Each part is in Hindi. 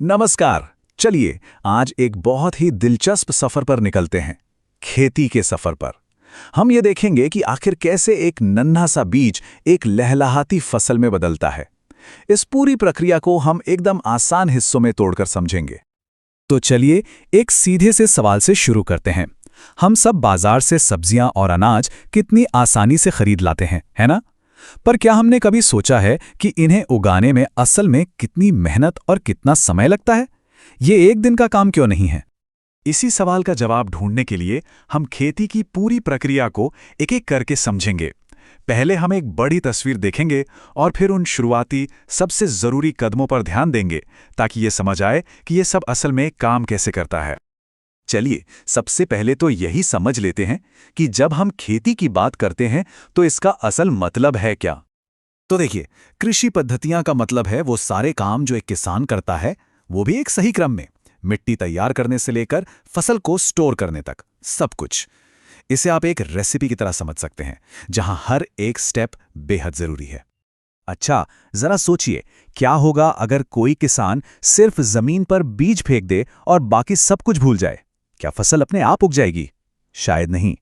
नमस्कार। चलिए आज एक बहुत ही दिलचस्प सफर पर निकलते हैं, खेती के सफर पर। हम ये देखेंगे कि आखिर कैसे एक नन्हा सा बीज एक लहलहाती फसल में बदलता है। इस पूरी प्रक्रिया को हम एकदम आसान हिस्सों में तोड़कर समझेंगे। तो चलिए एक सीधे से सवाल से शुरू करते हैं। हम सब बाजार से सब्जियां और अनाज कितनी आसानी से खरीद लाते हैं, है ना? पर क्या हमने कभी सोचा है कि इन्हें उगाने में असल में कितनी मेहनत और कितना समय लगता है? ये एक दिन का काम क्यों नहीं है? इसी सवाल का जवाब ढूंढने के लिए हम खेती की पूरी प्रक्रिया को एक-एक करके समझेंगे। पहले हम एक बड़ी तस्वीर देखेंगे और फिर उन शुरुआती सबसे जरूरी कदमों पर ध्यान देंगे ताकि ये समझ आए कि ये सब असल में काम कैसे करता है। चलिए सबसे पहले तो यही समझ लेते हैं कि जब हम खेती की बात करते हैं तो इसका असल मतलब है क्या। तो देखिए, कृषि पद्धतियां का मतलब है वो सारे काम जो एक किसान करता है, वो भी एक सही क्रम में, मिट्टी तैयार करने से लेकर फसल को स्टोर करने तक सब कुछ। इसे आप एक रेसिपी की तरह समझ सकते हैं जहां हर एक स्टेप बेहद जरूरी है। अच्छा, जरा सोचिए, क्या होगा अगर कोई किसान सिर्फ जमीन पर बीज फेंक दे और बाकी सब कुछ भूल जाए? क्या फसल अपने आप उग जाएगी? शायद नहीं।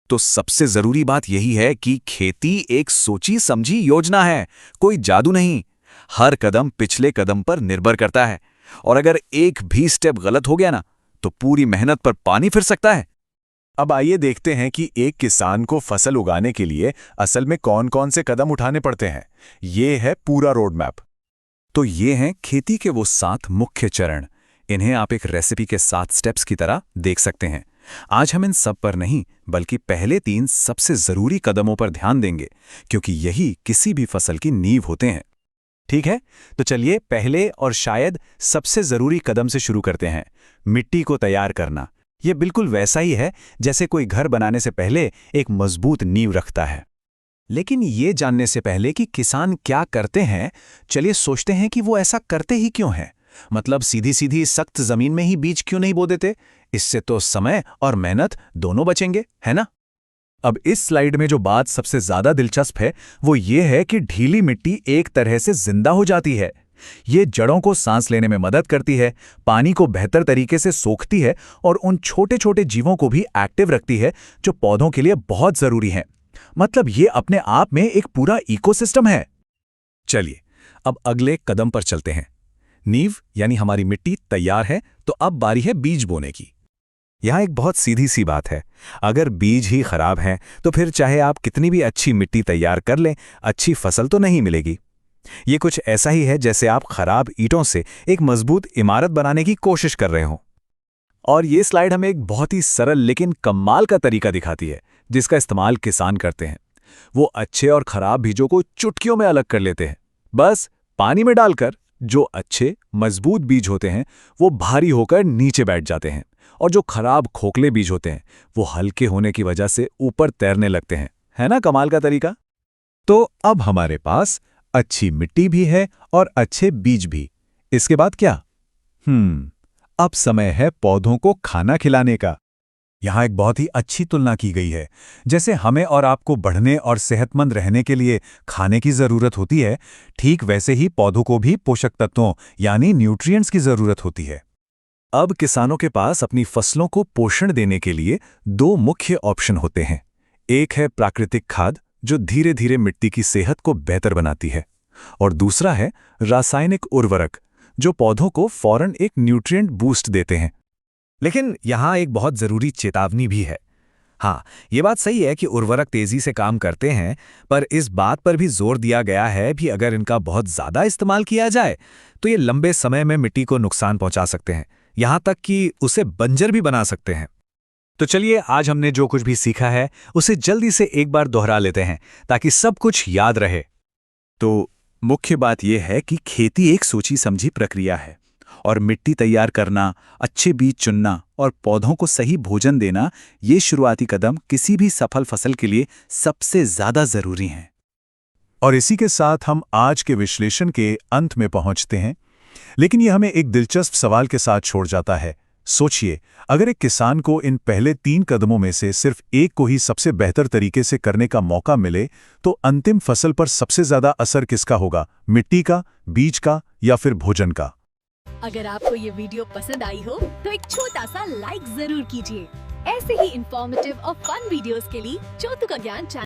तो सबसे जरूरी बात यही है कि खेती एक सोची समझी योजना है, कोई जादू नहीं। हर कदम पिछले कदम पर निर्भर करता है, और अगर एक भी स्टेप गलत हो गया ना, तो पूरी मेहनत पर पानी फिर सकता है। अब आइए देखते हैं कि एक किसान को फसल उगाने के लिए असल में कौन-कौन से कदम उठाने पड़ते हैं। ये है पूरा रोड मैप। तो ये हैं खेती के वो 7 मुख्य चरण। इन्हें आप एक रेसिपी के 7 स्टेप्स की तरह देख सकते हैं। आज हम इन सब पर नहीं, बल्कि पहले 3 सबसे जरूरी कदमों पर ध्यान देंगे, क्योंकि यही किसी भी फसल की नींव होते हैं। ठीक है, तो चलिए पहले और शायद सबसे जरूरी कदम से शुरू करते हैं, मिट्टी को तैयार करना। यह बिल्कुल वैसा ही है जैसे कोई घर बनाने से पहले एक मजबूत नींव रखता है। लेकिन ये जानने से पहले कि किसान क्या करते हैं, चलिए सोचते हैं कि वो ऐसा करते ही क्यों हैं। मतलब सीधी सीधी सख्त जमीन में ही बीज क्यों नहीं बो देते? इससे तो समय और मेहनत दोनों बचेंगे, है ना? अब इस स्लाइड में जो बात सबसे ज्यादा दिलचस्प है वो ये है कि ढीली मिट्टी एक तरह से जिंदा हो जाती है। ये जड़ों को सांस लेने में मदद करती है, पानी को बेहतर तरीके से सोखती है और उन छोटे छोटे जीवों को भी एक्टिव रखती है जो पौधों के लिए बहुत जरूरी हैं। मतलब ये अपने आप में एक पूरा इकोसिस्टम है। चलिए अब अगले कदम पर चलते हैं। नींव यानी हमारी मिट्टी तैयार है, तो अब बारी है बीज बोने की। यहां एक बहुत सीधी सी बात है, अगर बीज ही खराब हैं तो फिर चाहे आप कितनी भी अच्छी मिट्टी तैयार कर लें, अच्छी फसल तो नहीं मिलेगी। ये कुछ ऐसा ही है जैसे आप खराब ईंटों से एक मजबूत इमारत बनाने की कोशिश कर रहे हो। और ये स्लाइड हमें एक बहुत ही सरल लेकिन कमाल का तरीका दिखाती है जिसका इस्तेमाल किसान करते हैं। वो अच्छे और खराब बीजों को चुटकियों में अलग कर लेते हैं। बस पानी में डालकर जो अच्छे मजबूत बीज होते हैं वो भारी होकर नीचे बैठ जाते हैं, और जो खराब खोखले बीज होते हैं वो हल्के होने की वजह से ऊपर तैरने लगते हैं। है ना कमाल का तरीका? तो अब हमारे पास अच्छी मिट्टी भी है और अच्छे बीज भी। इसके बाद क्या? अब समय है पौधों को खाना खिलाने का। यहां एक बहुत ही अच्छी तुलना की गई है। जैसे हमें और आपको बढ़ने और सेहतमंद रहने के लिए खाने की जरूरत होती है, ठीक वैसे ही पौधों को भी पोषक तत्वों यानी न्यूट्रिएंट्स की जरूरत होती है। अब किसानों के पास अपनी फसलों को पोषण देने के लिए 2 मुख्य ऑप्शन होते हैं। एक है प्राकृतिक खाद जो धीरे धीरे मिट्टी की सेहत को बेहतर बनाती है, और दूसरा है रासायनिक उर्वरक जो पौधों को फौरन एक न्यूट्रिएंट बूस्ट देते हैं। लेकिन यहां एक बहुत जरूरी चेतावनी भी है। हाँ, ये बात सही है कि उर्वरक तेजी से काम करते हैं, पर इस बात पर भी जोर दिया गया है कि अगर इनका बहुत ज्यादा इस्तेमाल किया जाए तो ये लंबे समय में मिट्टी को नुकसान पहुंचा सकते हैं, यहां तक कि उसे बंजर भी बना सकते हैं। तो चलिए आज हमने जो कुछ भी सीखा है उसे जल्दी से एक बार दोहरा लेते हैं ताकि सब कुछ याद रहे। तो मुख्य बात यह है कि खेती एक सोची समझी प्रक्रिया है, और मिट्टी तैयार करना, अच्छे बीज चुनना और पौधों को सही भोजन देना, ये शुरुआती कदम किसी भी सफल फसल के लिए सबसे ज्यादा जरूरी हैं। और इसी के साथ हम आज के विश्लेषण के अंत में पहुंचते हैं। लेकिन यह हमें एक दिलचस्प सवाल के साथ छोड़ जाता है। सोचिए, अगर एक किसान को इन पहले 3 कदमों में से सिर्फ एक को ही सबसे बेहतर तरीके से करने का मौका मिले, तो अंतिम फसल पर सबसे ज्यादा असर किसका होगा? मिट्टी का, बीज का या फिर भोजन का? अगर आपको ये वीडियो पसंद आई हो तो एक छोटा सा लाइक जरूर कीजिए। ऐसे ही इंफॉर्मेटिव और फन वीडियोस के लिए चोटू का ज्ञान चैनल